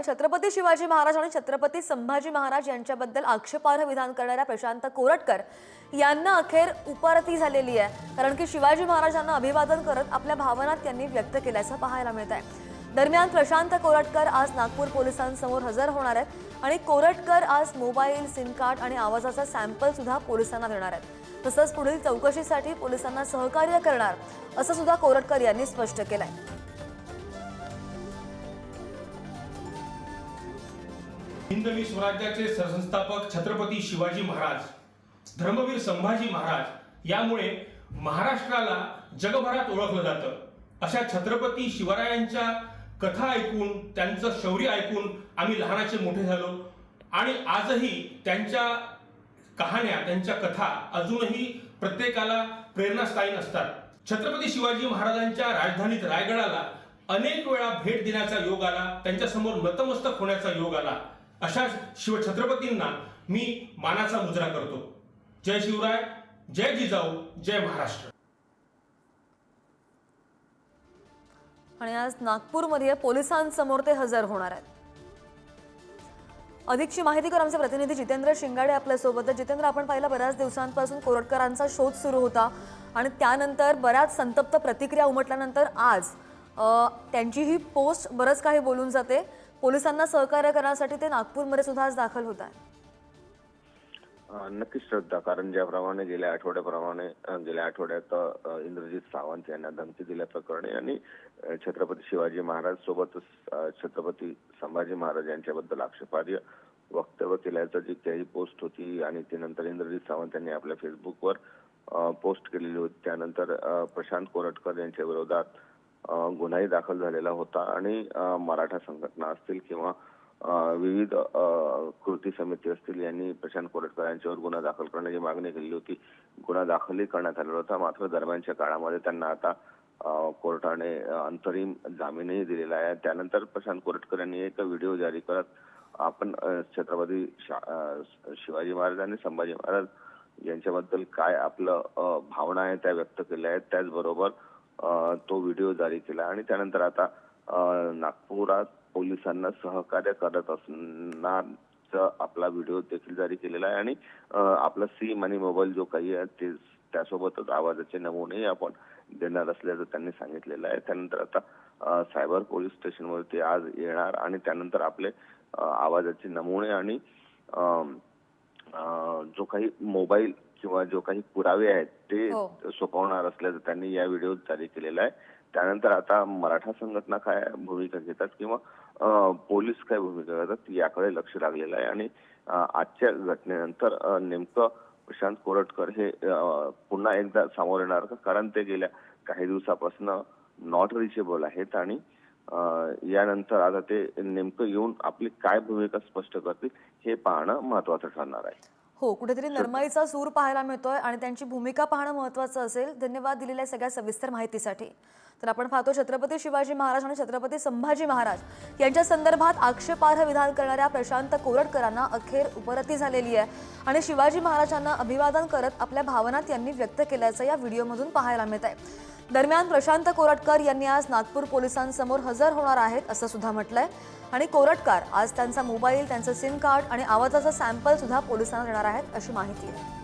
बातमी छत्रपती शिवाजी महाराज आणि छत्रपती संभाजी महाराज यांच्याबद्दल आक्षेपार्ह विधान करणाऱ्या प्रशांत कोरटकर यांना अखेर उपरती झालेली आहे। कारण की शिवाजी महाराजांना अभिवादन करत आपल्या भावना त्यांनी व्यक्त केल्याचं पाहायला मिळत आहे। दरम्यान प्रशांत कोरटकर आज नागपूर पोलिसांसमोर हजर होणार आहेत आणि कोरटकर आज मोबाईल, सिम कार्ड आणि आवाजाचा सॅम्पल सुद्धा पोलिसांना देणार आहेत। तसंच पुढील चौकशीसाठी पोलिसांना सहकार्य करणार असं सुद्धा कोरटकर यांनी स्पष्ट केलंय। हिंदवी स्वराज्याचे सरसंस्थापक छत्रपती शिवाजी महाराज, धर्मवीर संभाजी महाराज यामुळे महाराष्ट्राला जगभरात ओळखलं जातं। अशा छत्रपती शिवरायांच्या कथा ऐकून, त्यांचं शौर्य ऐकून आम्ही लहानाचे मोठे झालो आणि आजही त्यांच्या कहाण्या, त्यांच्या कथा अजूनही प्रत्येकाला प्रेरणास्थायी असतात। छत्रपती शिवाजी महाराजांच्या राजधानीत रायगडाला अनेक वेळा भेट देण्याचा योग आला, त्यांच्यासमोर नतमस्तक होण्याचा योग आला। अशा शिवछत्रपतींना मी मानाचा मुजरा करतो। जय शिवराय, जय जिजाऊ, जय महाराष्ट्र। आणि आज नागपूरमध्ये पोलिसांसमोर ते हजर होणार आहेत। अधिकची माहिती कर आमचे प्रतिनिधी जितेंद्र शिंगाडे आपल्या सोबत आहेत। जितेंद्र, आपण पाहिलं बऱ्याच दिवसांपासून कोरटकरांचा शोध सुरू होता आणि त्यानंतर बऱ्याच संतप्त प्रतिक्रिया उमटल्यानंतर आज त्यांची ही पोस्ट बरंच काही बोलून जाते। पोलिसांना सहकार्य करण्यासाठी ते नागपूरमध्ये सुद्धा आज दाखल होत आहे। नक्कीच श्रद्धा, कारण ज्याप्रमाणे गेल्या आठवड्यात इंद्रजित सावंत यांना धमकी दिल्याप्रकरणी आणि छत्रपती शिवाजी महाराज सोबतच छत्रपती संभाजी महाराज यांच्याबद्दल आक्षेपार्ह वक्तव्य केल्याचं जी काही पोस्ट होती आणि त्यानंतर इंद्रजित सावंत यांनी आपल्या फेसबुकवर पोस्ट केलेली होती, त्यानंतर प्रशांत कोरटकर यांच्या विरोधात गुन्हाही दाखल झालेला होता आणि मराठा संघटना असतील किंवा विविध कृती समिती असतील यांनी प्रशांत कोरटकर यांच्यावर गुन्हा दाखल करण्याची मागणी केली होती। गुन्हा दाखलही करण्यात आलेला होता, मात्र दरम्यानच्या काळामध्ये त्यांना आता कोर्टाने अंतरिम जामीनही दिलेला आहे। त्यानंतर प्रशांत कोरटकर यांनी एक व्हिडिओ जारी करत आपण छत्रपती शिवाजी महाराज आणि संभाजी महाराज यांच्याबद्दल काय आपलं भावना आहे त्या व्यक्त केल्या आहेत। त्याचबरोबर तो व्हिडिओ जारी केला आणि त्यानंतर आता नागपुरात पोलिसांना सहकार्य करत असणारा आपला व्हिडिओ देखील जारी केलेला आहे आणि आपला सिम आणि मोबाईल जो काही आहे ते त्यासोबतच आवाजाचे नमुने आपण देणार असल्याचं त्यांनी सांगितलेलं आहे। त्यानंतर आता सायबर पोलीस स्टेशनवरती आज येणार आणि त्यानंतर आपले आवाजाचे नमुने आणि जो काही मोबाईल किंवा जो काही पुरावे आहेत ते सोपवणार असल्याचं त्यांनी या व्हिडिओत जारी केलेलं आहे। त्यानंतर आता मराठा संघटना काय भूमिका घेतात किंवा पोलीस काय भूमिका घेतात याकडे लक्ष लागलेलं आहे आणि आजच्या घटनेनंतर नेमकं प्रशांत कोरटकर हे पुन्हा एकदा समोर येणार का, कारण ते गेल्या काही दिवसापासून नॉट रिचेबल आहेत आणि यानंतर आता ते नेमकं येऊन आपली काय भूमिका स्पष्ट करतील हे पाहणं महत्वाचं ठरणार आहे। हो, कुठेतरी नरमाईचा सूर पाहायला मिळतोय आणि त्यांची भूमिका पाहणं महत्त्वाचं असेल। धन्यवाद दिलेल्या सगळ्या सविस्तर माहितीसाठी। तर आपण पाहतो छत्रपती शिवाजी महाराज आणि छत्रपती संभाजी महाराज यांच्या संदर्भात आक्षेपार्ह विधान करणाऱ्या प्रशांत कोरटकरांना अखेर उपरती झालेली आहे आणि शिवाजी महाराजांना अभिवादन करत आपल्या भावना त्यांनी व्यक्त केल्याचं या व्हिडिओमधून पाहायला मिळत आहे। दरम्यान प्रशांत कोरटकर यांनी आज नागपूर पोलिसांसमोर हजर होणार आहेत असं सुद्धा म्हटलंय आणि कोरटकर आज त्यांचा मोबाईल, त्यांचं सिम कार्ड आणि आवाजाचा सॅम्पल सुद्धा पोलिसांना देणार आहेत अशी माहिती आहे।